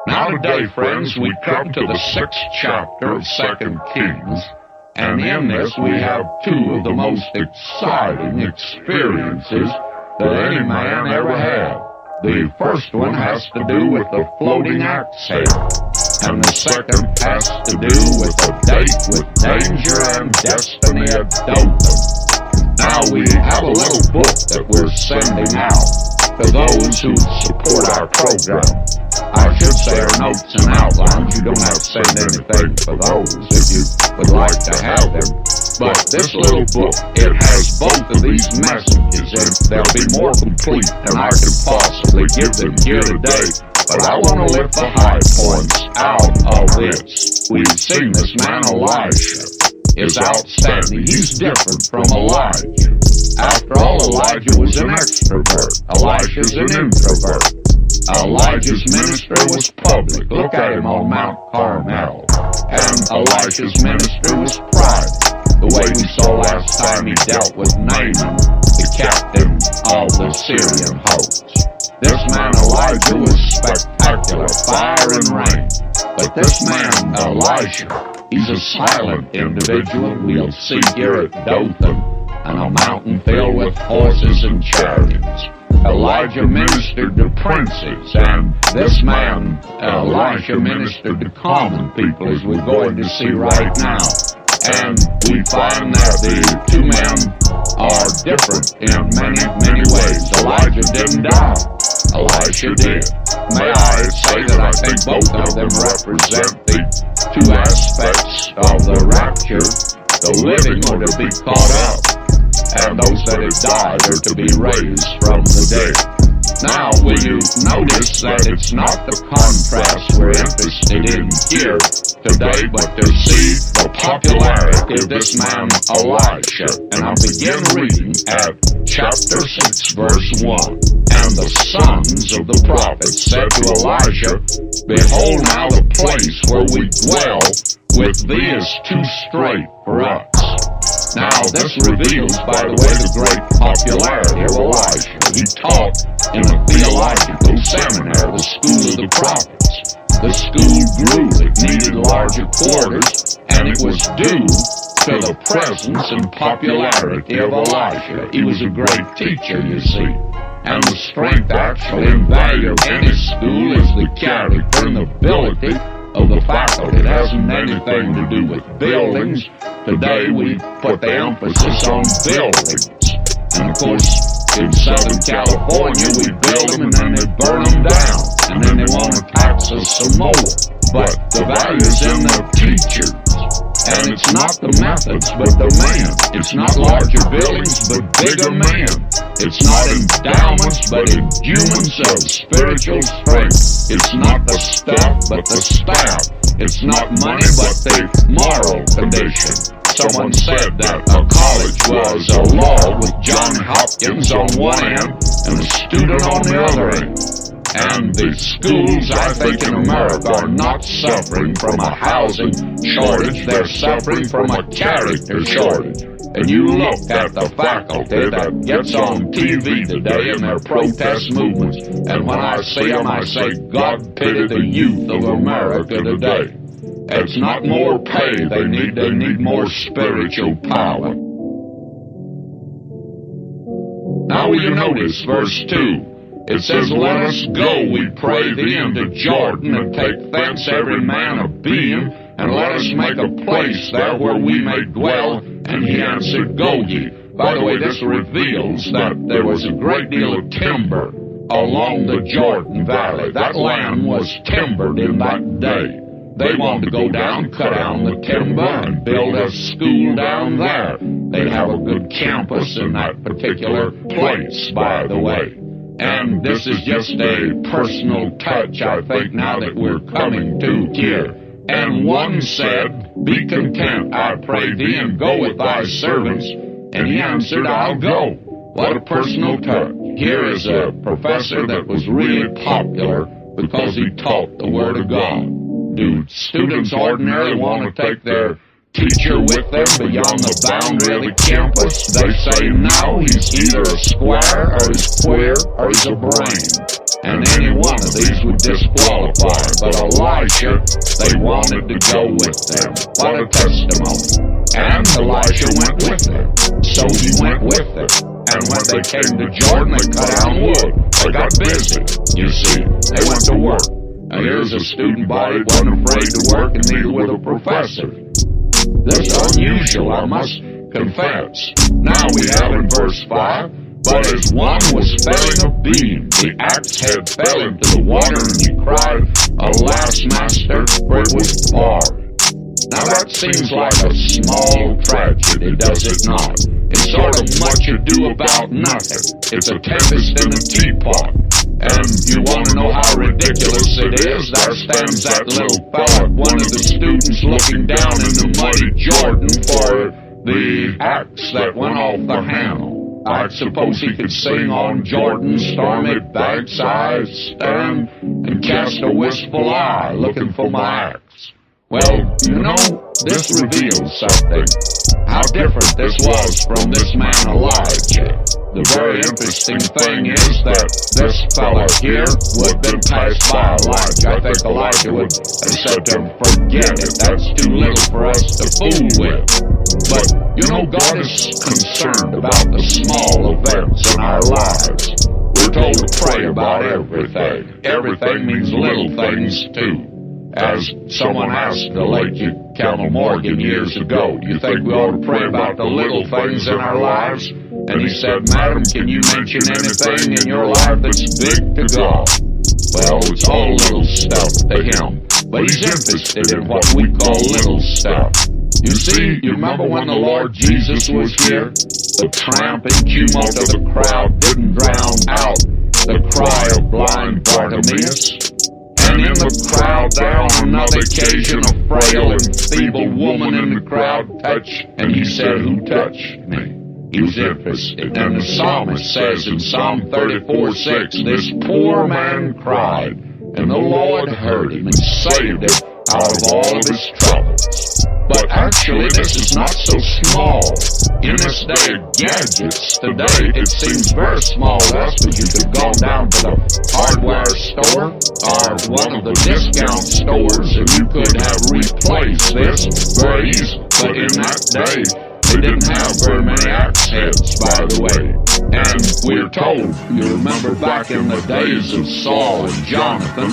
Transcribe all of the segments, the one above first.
Now today, friends, we come to the 6th chapter of 2 Kings, and in this we have two of the most exciting experiences that any man ever had. The first one has to do with the floating axe head, and the second has to do with a date with danger and destiny at Dothan. Now we have a little book that we're sending out to those who support our program. I should say our notes and outlines. You don't have to send anything for those if you would like to have them. But this little book, it has both of these messages, and they'll be more complete than I can possibly give them here today. But I want to lift the high points out of this. We've seen this man Elisha is outstanding. He's different from Elijah. After all, Elijah was an extrovert. Elisha's an introvert. Elijah's ministry was public. Look at him on Mount Carmel. And Elisha's ministry was private. The way we saw last time he dealt with Naaman, the captain of the Syrian host. This man Elijah was spectacular, fire and rain. But this man Elisha, he's a silent individual. We'll see here at Dothan, on a mountain filled with horses and chariots. Elijah ministered to princes, and this man, Elisha, ministered to common people, as we're going to see right now. And we find that the two men are different in many, many ways. Elijah didn't die. Elisha did. May I say that I think both of them represent the two aspects of the rapture. The living are to be caught up, and those that have died are to be raised from the dead. Now, will you notice that it's not the contrast we're interested in here today, but to see the popularity of this man Elisha. And I'll begin reading at chapter 6, verse 1. And the sons of the prophets said to Elisha, Behold, now the place where we dwell with thee is too strait for us. Now, this reveals, by the way, the great popularity of Elisha. He taught in a theological seminary, the school of the prophets. The school grew, it needed larger quarters, and it was due to the presence and popularity of Elisha. He was a great teacher, you see. And the strength, actually, and value of any school is the character and ability of the faculty. It hasn't anything to do with buildings. Today we put the emphasis on buildings. And of course, in Southern California, we build them and then they burn them down. And then they want to tax us some more. But the value is in the teachers. And it's not the methods, but the man. It's not larger buildings, but bigger men. It's not endowments, but endowments of spiritual strength. It's not the stuff, but the staff. It's not money, but the moral condition. Someone said that a college was a law with John Hopkins on one end and a student on the other end. And the schools, I think, in America are not suffering from a housing shortage. They're suffering from a character shortage. And you look at the faculty that gets on TV today in their protest movements, and when I see them, I say, God pity the youth of America today. It's not more pay they need more spiritual power. Now will you notice verse 2? It says, Let us go, we pray thee, into Jordan, and take thence every man a beam, and let us make a place there where we may dwell. And he answered, Go ye. By the way, this reveals that there was a great deal of timber along the Jordan Valley. That land was timbered in that day. They wanted to go down, cut down the timber, and build a school down there. They'd have a good campus in that particular place, by the way. And this is just a personal touch, I think, now that we're coming to here. And one said, Be content, I pray thee, and go with thy servants. And he answered, I'll go. What a personal touch. Here is a professor that was really popular because he taught the Word of God. Do students ordinarily want to take their teacher with them beyond the boundary of the campus? They say no, he's either a square or he's queer or he's a brain. and any one of these would disqualify. But Elisha, they wanted to go with them. What a testimony. And Elisha went with them. So he went with them. And when they came to Jordan, they cut down wood. They got busy, you see. They went to work. And here's a student body wasn't afraid to work, and neither were the professors. That's unusual, I must confess. Now we have in verse 5, but as one was felling a beam, the axe head fell into the water, and he cried, Alas, master, for it was hard. Now that seems like a small tragedy, does it not? It's sort of much ado about nothing. It's a tempest in a teapot. And you want to know how ridiculous it is? There stands that little fella, one of the students, looking down in the muddy Jordan for the axe that went off the handle. I suppose he could sing on Jordan's stormy banks, I stand and cast a wistful eye, looking for my axe. Well, you know, this reveals something. How different this was from this man Elijah. The very interesting thing is that this fella here would have been passed by Elijah. I think Elijah would have said to him, forget it, that's too little for us to fool with. But, you know, God is concerned about the small events in our lives. We're told to pray about everything. Everything means little things, too. As someone asked the late Campbell Morgan years ago, do you think we ought to pray about the little things in our lives? And he said, Madam, can you mention anything in your life that's big to God? Well, it's all little stuff to him, but he's interested in what we call little stuff. You see, you remember when the Lord Jesus was here? The tramp and tumult of the crowd didn't drown out the cry of blind Bartimaeus. And in the crowd there on another occasion, a frail and feeble woman in the crowd touched, and he said, Who touched me? He was interested. And the psalmist says in Psalm 34:6, this poor man cried, and the Lord heard him and saved him out of all of his troubles. But actually, this is not so small. In this day of gadgets, today, it seems very small to us, but you could go down to the hardware store or one of the discount stores, and you could have replaced this very easily. But in that day, they didn't have very many axe heads, by the way. And we're told, you remember back in the days of Saul and Jonathan,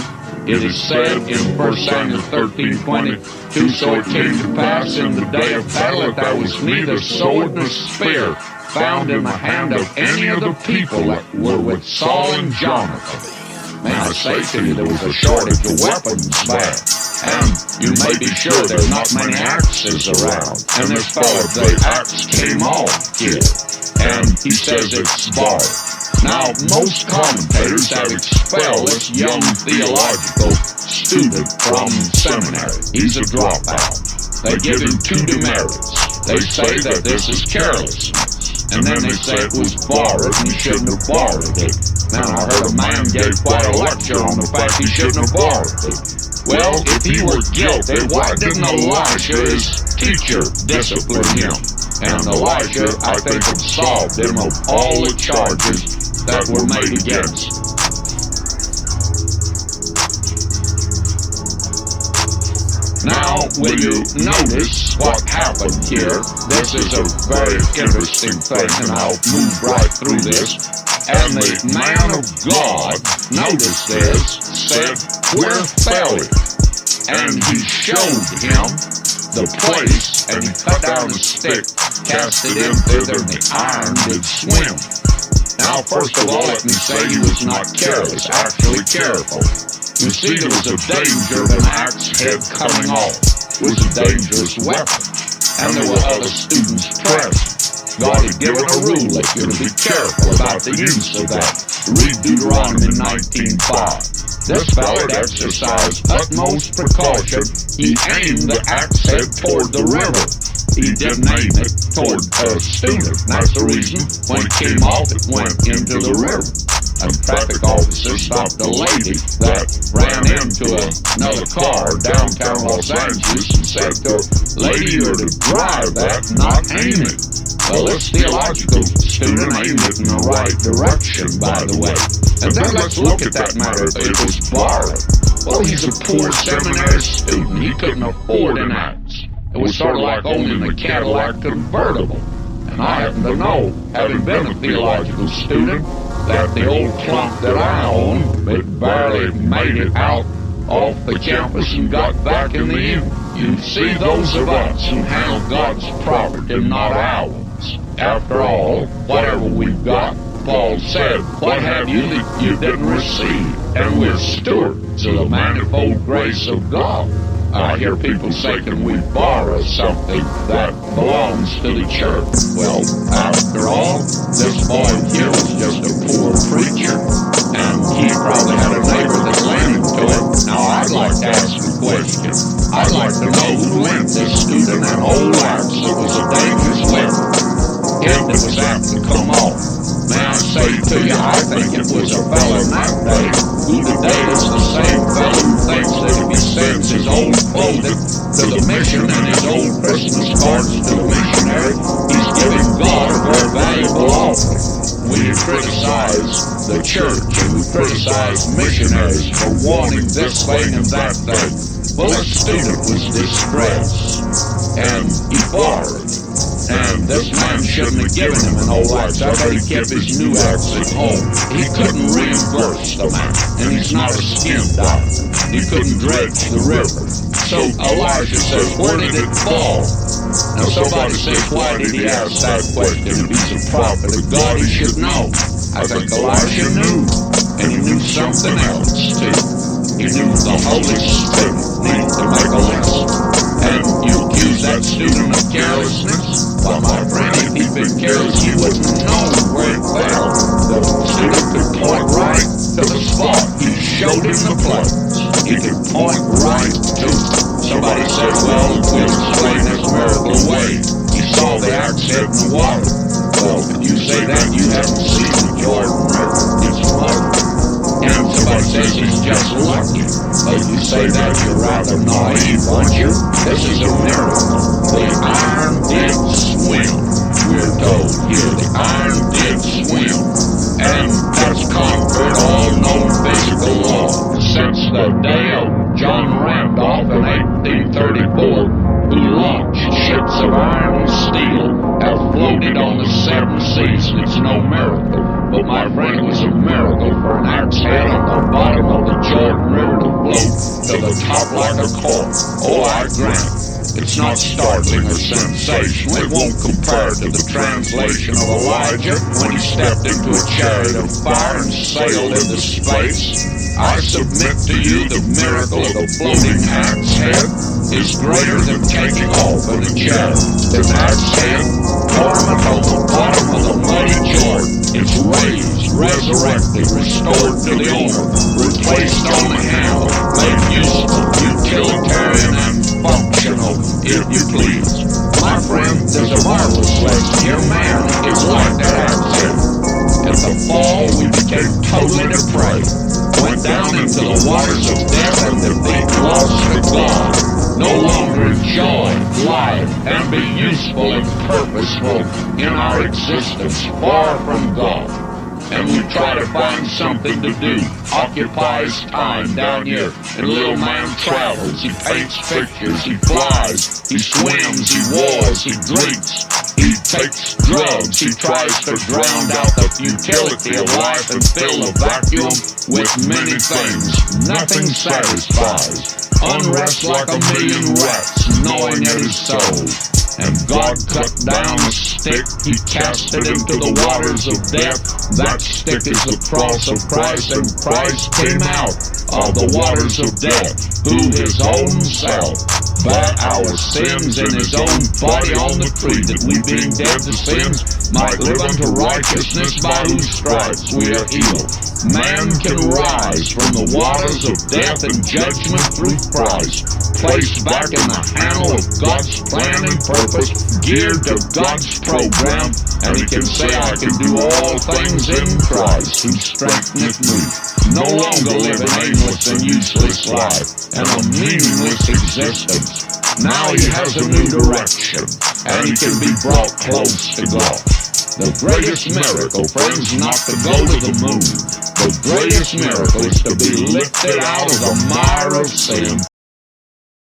it is said in 1 Samuel 13:22, so it came to pass in the day of battle that there was neither sword nor spear found in the hand of any of the people that were with Saul and Jonathan. May I say to you, there was a shortage of weapons there. And you may be sure there are not many axes around. And this fellow, the axe came off here. And he says it's borrowed. Now, most commentators have expelled this young theological student from seminary. He's a dropout. They give him 2 demerits. They say that this is carelessness. And then they say it was borrowed and he shouldn't have borrowed it. Now, I heard a man gave quite a lecture on the fact he shouldn't have borrowed it. Well, if he were guilty, why didn't Elisha, his teacher, discipline him? And Elisha, I think, absolved him of all the charges that were made against him. Now, will you notice what happened here? This is a very interesting thing, and I'll move right through this. And the man of God, notice this, said, Where fell it? And he showed him the place, and he cut down a stick, cast it in thither, and the iron did swim. Now, first of all, let me say he was not careless, actually careful. You see, there was a danger of an axe head coming off. It was a dangerous weapon. And there were other students present. God had given a rule that you're to be careful about the use of that. Read Deuteronomy 19:5. This fellow had exercised utmost precaution. He aimed the axe head toward the river. He didn't aim it toward a student. That's the reason when it came off, it went into the river. A traffic officer stopped a lady that ran into another car downtown Los Angeles and said to her, Lady, you're to drive that, not aim it. Well, this theological student aimed it in the right direction, by the way. And then let's look at that matter. It was borrowed. Well, he's a poor seminary student. He couldn't afford an axe. It was sort of like owning a Cadillac convertible. And I happen to know, having been a theological student, that the old clump that I own, it barely made it out off the campus and got back in the end. You see, those of us who handle God's property and not ours. After all, whatever we've got, Paul said, what have you that you didn't receive? And we're stewards of the manifold grace of God. I hear people say, can we borrow something that belongs to the church? Well, after all, this boy here was just a poor preacher, and he probably had a neighbor that lent him to it. Now, I'd like to ask a question. I'd like to know who lent this student an old axe that was a dangerous weapon. It was apt to come off. May I say to you, I think it was a fellow in that day who today is the same fellow who thinks that if he sends his old clothing to the mission and his old Christmas cards to the missionary, he's giving God a very valuable offering. We criticize the church and we criticize missionaries for wanting this thing and that thing. Well, this student was distressed and he borrowed. And this man shouldn't have given him an old axe. I bet he kept his new axe at home. He couldn't reimburse the man, and he's not a skin doctor. He couldn't dredge the river. So Elijah says, where did it fall? Now somebody says, why did he ask that question? If he's a prophet of God, he should know. I think Elijah knew, and he knew something else too. He knew the Holy Spirit needed to make a list. And you accuse that student of carelessness? Well, my friend, if he'd been careless, he wouldn't know where it fell. The student could point right to the spot. He showed him the place. He could point right to it. Somebody says, well, we'll explain this miracle away. He saw the axe head in the water. Well, if you say that, you haven't seen the Jordan River. It's muddy. And somebody says he's just lucky. But you say that, you're rather naive, aren't you? This is a miracle. The iron did swim. We're told here, the iron did swim. And has conquered all known physical law. Since the day of John Randolph in 1834, who launched ships of iron and steel, have floated on the seven seas, and it's no miracle. But my friend, it was a miracle for an axe head on the bottom of the Jordan River to float to the top like a cork. Oh, I grant, it's not startling or sensational. It won't compare to the translation of Elijah when he stepped into a chariot of fire and sailed into space. I submit to you the miracle of the floating axe head is greater than taking off in a chariot. This axe head, dormant on the bottom of the mighty Jordan, it's raised, resurrected, restored to the owner, replaced on the handle, made useful, utilitarian, and functional, if you please. My friend, there's a marvelous lesson here. Man is like that axe head. At the fall, we became totally depraved, went down into the waters of death, and the deep lost to God. No longer enjoy life and be useful and purposeful in our existence, far from God. And we try to find something to do, occupies time down here. And little man travels, he paints pictures, he flies, he swims, he wars, he drinks, he takes drugs, he tries to drown out the futility of life and fill the vacuum with many things. Nothing satisfies. Unrest like a million rats, gnawing at his soul. And God cut down a stick, he cast it into the waters of death. That stick is the cross of Christ, and Christ came out of the waters of death, who his own self bare our sins in his own body on the tree, that we being dead to sins might live unto righteousness, by whose stripes we are healed. Man can rise from the waters of death and judgment through Christ, placed back in the handle of God's plan and purpose, geared to God's program, and he can say, I can do all things in Christ who strengtheneth me. No longer live an aimless and useless life and a meaningless existence. Now he has a new direction, and he can be brought close to God. The greatest miracle, friends, not to go to the moon, The greatest miracle is to be lifted out of the mire of sin